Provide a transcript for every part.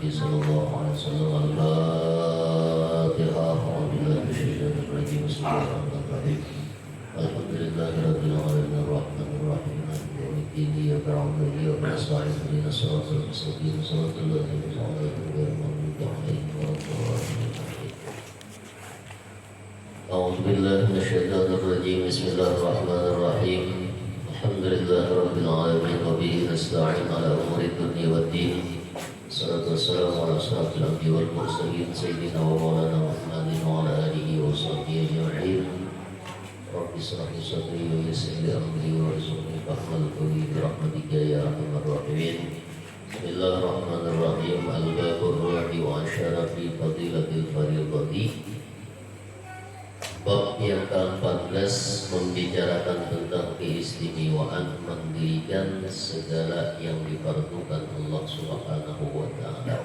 Nabi sallallahu alaihi wasallam. Al-Fatihah. A'udzubillahi minasyaitonir rajim. Bismillahirrahmanirrahim. Alhamdulillahirabbil alamin arrahmanir rahim maliki yaumiddin iyyaka na'budu wa iyyaka nasta'in ihdinas siratal mustaqim siratal ladzina an'amta 'alaihim ghairil maghdubi 'alaihim waladdallin. A'udzubillahi minasyaitonir rajim. Bismillahirrahmanirrahim. Alhamdulillahirabbil alamin wa bihi nasta'in 'ala umuri dunya waddin. Salatu wassalamu ala asyrafil anbiya'i wal mursalin sayyidina wa maulana Muhammadin wa ala alihi wa sahbihi ajma'in. Rabbi shrah li sadri wa yassir li amri warzuqni fahmal qawli bi rahmatika ya arhamar rahimin. Bismillahirrahmanirrahim. Al-babur rabi wa asyara fi fadilatil fariidati. Bab yang ke-14 membicarakan tentang keistimewaan mendirikan segala yang difardukan Allah Subhanahu wa taala.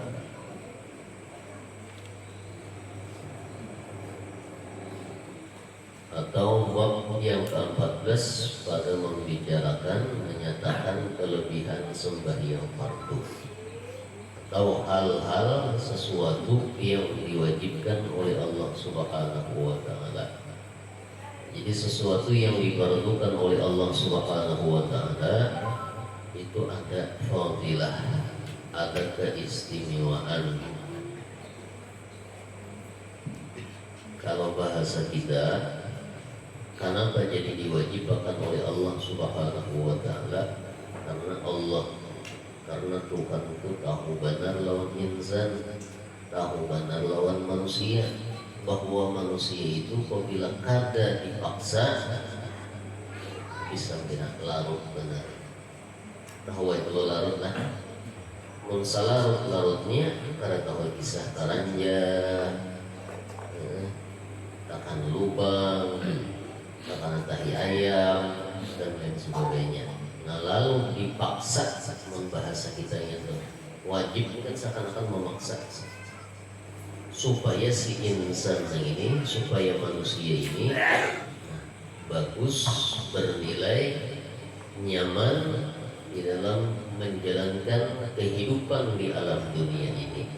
Atau bab yang ke-14 pada membicarakan menyatakan kelebihan sembahyang fardu atau hal-hal sesuatu yang diwajibkan oleh Allah Subhanahu wa taala. Jadi sesuatu yang difardukan oleh Allah Subhanahu wa taala itu ada fadilah, ada keistimewaan. Kalau bahasa kita, kenapa jadi diwajibkan oleh Allah Subhanahu wa taala? Karena Tuhan itu tahu benar lawan insan, tahu benar lawan manusia, bahwa manusia itu apabila kada dipaksa bisa benar larut benar. Tahu itu larut lah. Mun larutnya karena tahu kisah karanja, takkan lubang, takkan tahi ayam dan lain sebagainya. Nah lalu dipaksa, membahasa kita itu wajib kan seakan-akan memaksa supaya si insan ini, supaya manusia ini bagus, bernilai, nyaman di dalam menjalankan kehidupan di alam dunia ini.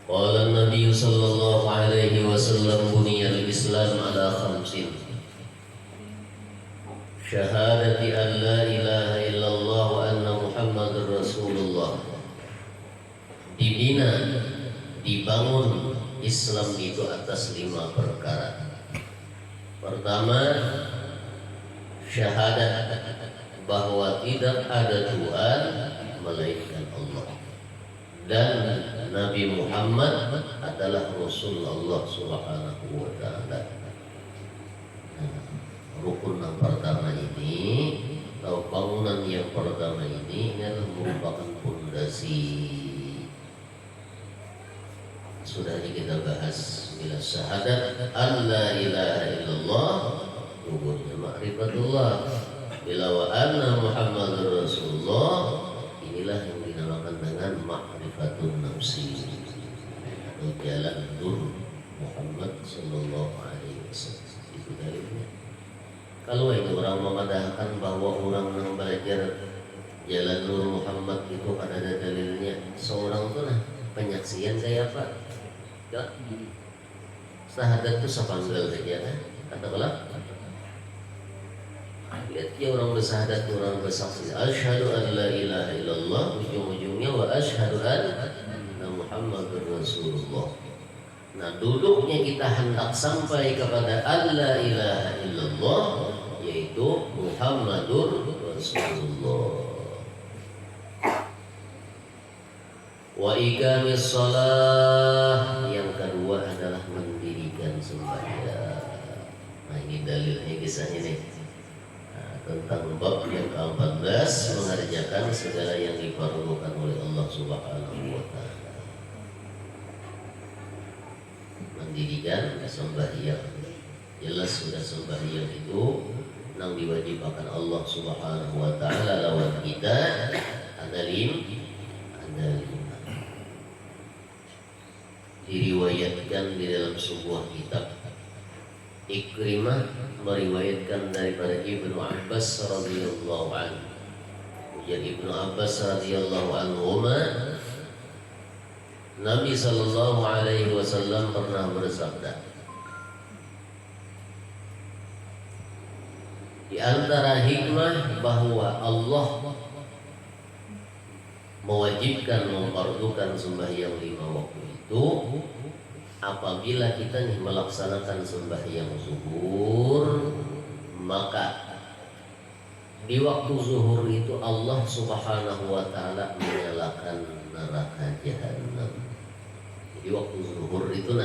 Qala Nabi sallallahu alaihi wasallam buniyal Islam ala khamsin. Syahadati an la ilaha illallah wa anna Muhammadur Rasulullah. Dibina, dibangun Islam itu atas 5 perkara. Pertama, syahadat bahwa tidak ada Tuhan melainkan Allah, dan Nabi Muhammad adalah Rasul Allah Subhanahu wa taala. Rukun yang pertama ini atau bangunan yang pertama ini adalah merupakan fondasi. Sudah kita bahas bila syahadat alla ilaha illallah rukunnya ma'rifatullah, bila wa anna Muhammadur Rasulullah inilah yang dinamakan dengan ma'rifatun nafsi atau jalan nur Muhammad sallallahu alaihi wasallam. Itu dalilnya. Kalau ini orang memadahkan bahwa orang yang belajar jalan nur Muhammad itu kan ada dalilnya, seorang itu nah penyaksian kayak apa? Ya, syahadat itu sepanggal saja kan? Katakanlah, lihat ya orang bersyahadat, orang bersaksi, asyhadu an la ilaha illallah, ujung-ujungnya wa asyhadu anna Muhammadur Rasulullah. Nah duduknya kita hendak sampai kepada alla ilaha illallah, yaitu Muhammadur Rasulullah. Wa iqamis shalah, yang kedua adalah mendirikan sembahyang. Nah ini dalilnya kisahnya nih. Nah, tentang bab yang ke-14 mengerjakan segala yang diperlukan oleh Allah Subhanahu wa taala. Mendirikan sembahyang. Jelas sudah sembahyang itu yang diwajibkan Allah Subhanahu wa taala lawan kita ada lima. Diriwayatkan di dalam sebuah kitab, Ikrimah meriwayatkan daripada Ibnu Abbas radhiyallahu anhu, Jadi Ibnu Abbas radhiyallahu anhuma, Nabi sallallahu alaihi wasallam pernah bersabda, di antara hikmah bahwa Allah mewajibkan memfardukan sembahyang 5 waktu itu, apabila kita nih melaksanakan sembahyang zuhur, maka di waktu zuhur itu Allah Subhanahu wa taala menyalakan neraka jahanam. Jadi waktu zuhur itu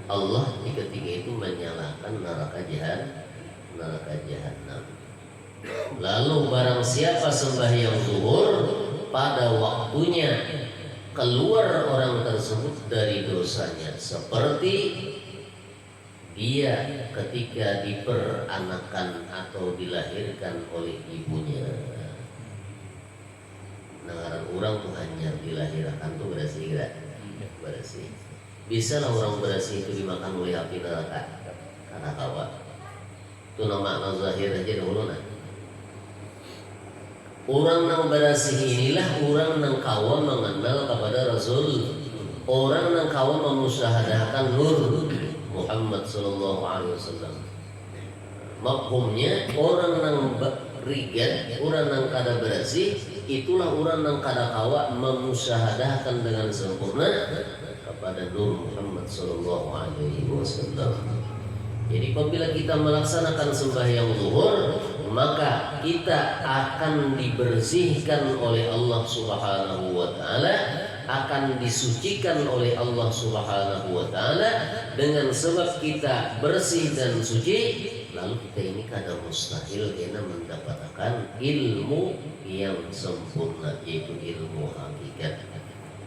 Allah di ketika itu menyalakan neraka jahanam. Lalu barang siapa sembahyang zuhur pada waktunya, keluar orang tersebut dari dosanya seperti dia ketika diperanakan atau dilahirkan oleh ibunya. Nah, orang tuh hanya dilahirkan tuh bersih gak? Bersih. Bisa lah orang bersih itu dimakan oleh api neraka karena Hawa. Itu nama zahir aja dahulu nah. Orang nang bersih inilah orang nang kawa mengenal kepada Rasul. Orang nang kawa memusyahadahkan nur Muhammad sallallahu alaihi wasallam. Mafhumnya orang nang rigan, orang nang kada bersih, itulah orang nang kada kawa memusyahadahkan dengan sempurna kepada nur Muhammad sallallahu alaihi wasallam. Jadi apabila kita melaksanakan sembahyang zuhur, maka kita akan dibersihkan oleh Allah Subhanahu wa taala, akan disucikan oleh Allah Subhanahu wa taala dengan sebab kita bersih dan suci. Lalu kita ini kada mustahil kena mendapatkan ilmu yang sempurna, yaitu ilmu hakikat.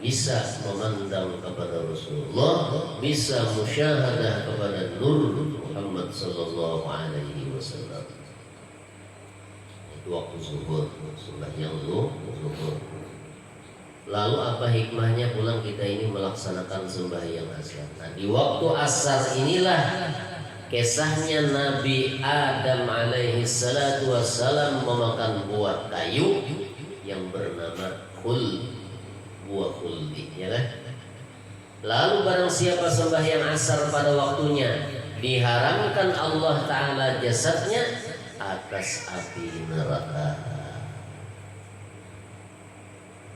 Bisa memandang kepada Rasulullah, bisa musyahadah kepada nur Muhammad sallallahu alaihi wasallam. Itu waktu zuhur, sembahyang zuhur. Lalu apa hikmahnya pulang kita ini melaksanakan sembahyang asar? Nah, di waktu asar inilah kisahnya Nabi Adam alaihi salatu wassalam memakan buah kayu yang bernama buah khuldi, ya kan? Lalu barang siapa sembahyang asar pada waktunya, diharamkan Allah Ta'ala jasadnya atas api neraka.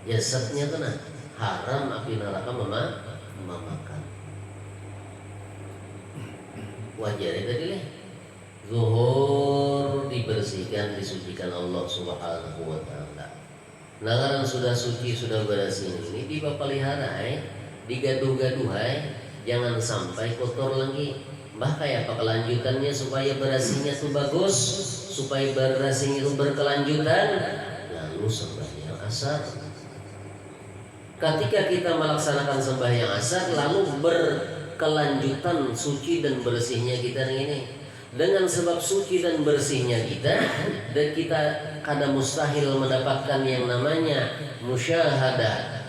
Jasadnya itu haram api neraka memakan. Wajarnya tadi lah zuhur dibersihkan, disucikan Allah Subhanahu wa taala. Langaran sudah suci, sudah bersih ini dipelihara, digaduh-gaduh, jangan sampai kotor lagi. Bah kayak apa kelanjutannya supaya bersihnya itu bagus, supaya bersihnya itu berkelanjutan. Lalu sembahyang asar. Ketika kita melaksanakan sembahyang asar, lalu berkelanjutan suci dan bersihnya kita ini. Dengan sebab suci dan bersihnya kita, dan kita kada mustahil mendapatkan yang namanya musyahadah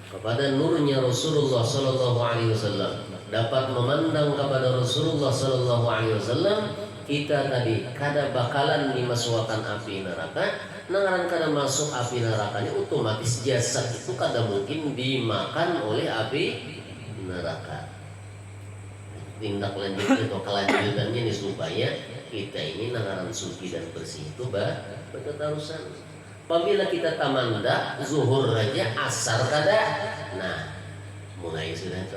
kepada nurnya Rasulullah sallallahu alaihi wasallam, dapat memandang kepada Rasulullah sallallahu alaihi wasallam, kita tadi kada bakalan dimasukkan api neraka. Nangaran kada masuk api nerakanya, otomatis jasad itu kada mungkin dimakan oleh api neraka. Tindak lanjutnya atau kelanjutannya ini supaya kita ini nangaran suci dan bersih itu berketarusan. Apabila kita tamanda zuhur aja asar kada, nah mulai sudah itu.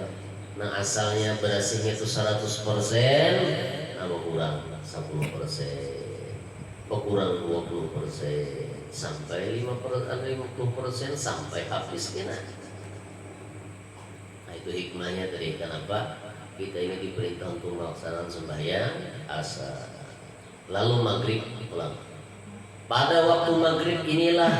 Nah asalnya bersihnya itu 100%, nah berkurang 10%, berkurang 20%, sampai 50% sampai habis kena. Nah itu hikmahnya tadi, kenapa kita ini diperintah untuk melaksanakan sembahyang asar. Lalu maghrib pulang. Pada waktu maghrib inilah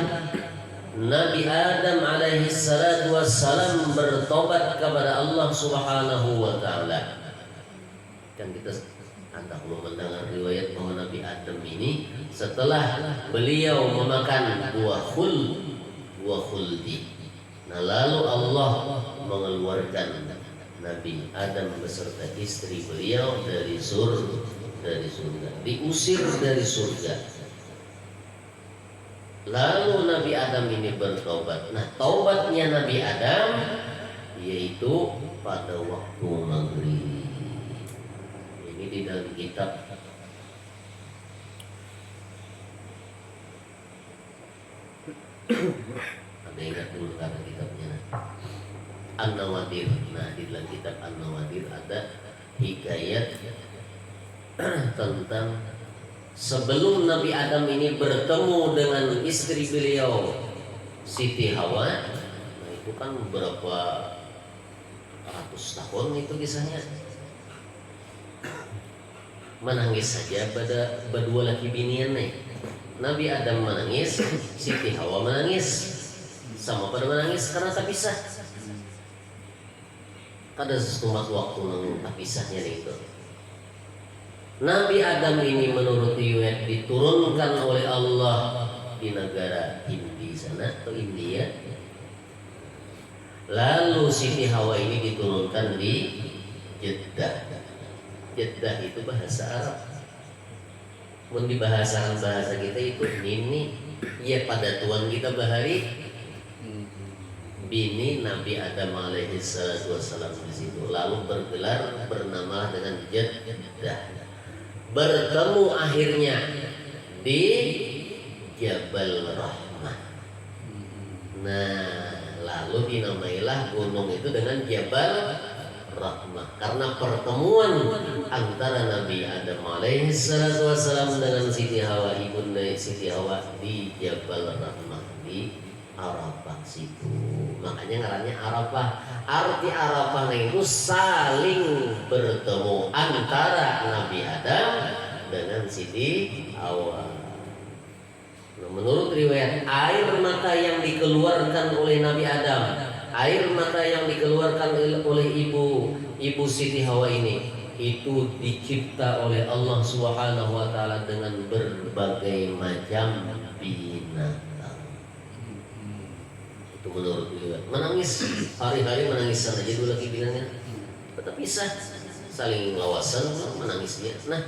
Nabi Adam alaihi salatu wassalam bertobat kepada Allah Subhanahu wa taala. Kan kita anda belum mendengar riwayat bahwa Nabi Adam ini setelah beliau memakan buah khuldi. Nah lalu Allah mengeluarkan Nabi Adam beserta istri beliau dari surga, diusir dari surga. Lalu Nabi Adam ini bertobat. Nah, taubatnya Nabi Adam yaitu pada waktu maghrib. Ini di dalam kitab ada ingat dulu karena kitabnya An-Nawadir. Nah, di dalam kitab An-Nawadir ada hikayat tentang sebelum Nabi Adam ini bertemu dengan istri beliau Siti Hawa. Nah, itu kan berapa ratus tahun itu kisahnya. Menangis saja pada berdua laki binian nih. Nabi Adam menangis, Siti Hawa menangis, sama pada menangis karena tak pisah. Kada sesumat waktu nang tak pisahnya itu. Nabi Adam ini menurut riwayat diturunkan oleh Allah di negara Hindi sana atau India. Lalu Siti Hawa ini diturunkan di Jeddah. Jeddah itu bahasa Arab. Mun dibahasakan bahasa kita itu ini ya pada tuan kita bahari bini Nabi Adam alaihi salatu wassalam di situ. Lalu bergelar bernama dengan Jeddah. Bertemu akhirnya di Jabal Rahmah. Nah, lalu dinamailah gunung itu dengan Jabal Rahmah karena pertemuan antara Nabi Adam alaihi salatu wassalam dengan Siti Hawa, ibunda Siti Hawa di Jabal Rahmah di Arafah situ. Makanya ngarannya Arafah. Arti Arafah itu saling bertemu antara Nabi Adam dengan Siti Hawa. Nah, menurut riwayat air mata yang dikeluarkan oleh Nabi Adam, air mata yang dikeluarkan oleh ibu Siti Hawa ini itu dicipta oleh Allah Subhanahu wa taala dengan berbagai macam binatang. Itu menurut beliau. Menangis hari-hari menangis sana aja dulu lagi bilangnya. Tetap bisa saling lawasan menangisnya. Nah,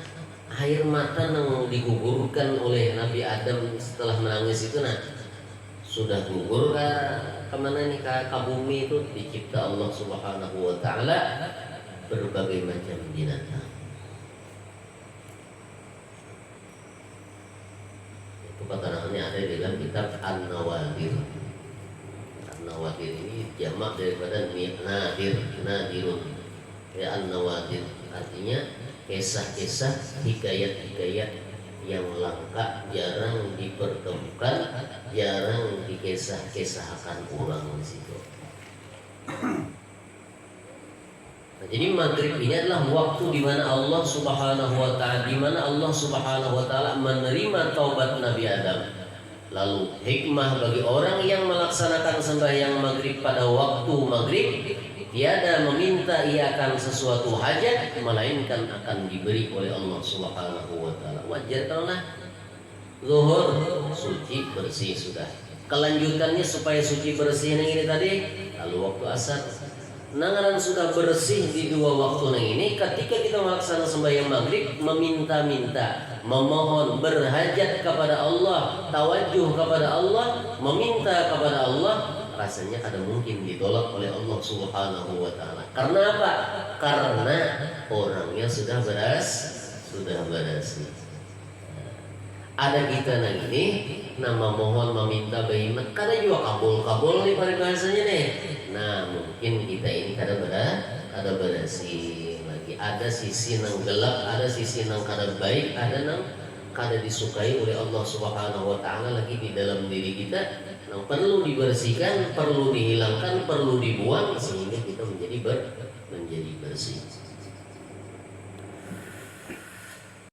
air mata yang digugurkan oleh Nabi Adam setelah menangis itu nah sudah gugur kemana nih ke bumi itu dicipta Allah Subhanahu wa taala berbagai macam binatang. Itu keterangannya ada di dalam kitab An-Nawadir. An-Nawadir ini jamak daripada nadirun. Ya, An-Nawadir artinya kisah-kisah, hikayat-hikayat yang langka, jarang dipertemukan, jarang dikisah-kisahkan orang di situ. Nah, jadi maghrib ini adalah waktu di mana Allah Subhanahu wa taala menerima taubat Nabi Adam. Lalu hikmah bagi orang yang melaksanakan sembahyang maghrib pada waktu maghrib, tiada meminta ia akan sesuatu hajat melainkan akan diberi oleh Allah Subhanahu wa taala. Wajar kalau zuhur suci bersih sudah. Kelanjutannya supaya suci bersih yang ini tadi, lalu waktu asar nangaran sudah bersih di dua waktu yang ini. Ketika kita melaksanakan sembahyang maghrib, meminta-minta, memohon, berhajat kepada Allah, tawajuh kepada Allah, meminta kepada Allah, rasanya ada mungkin ditolak oleh Allah Subhanahu wa taala. Karena apa? Karena orangnya sudah berhasil. Ada kita nang ini nama mohon meminta bayimat kada juga kabul nih pada bahasanya nih. Nah, mungkin kita ini kada berhasil lagi. Ada sisi nang gelap, ada sisi nang kada baik, ada nang kada disukai oleh Allah Subhanahu wa taala lagi di dalam diri kita. Nang perlu dibersihkan, perlu dihilangkan, perlu dibuang sehingga kita menjadi bersih.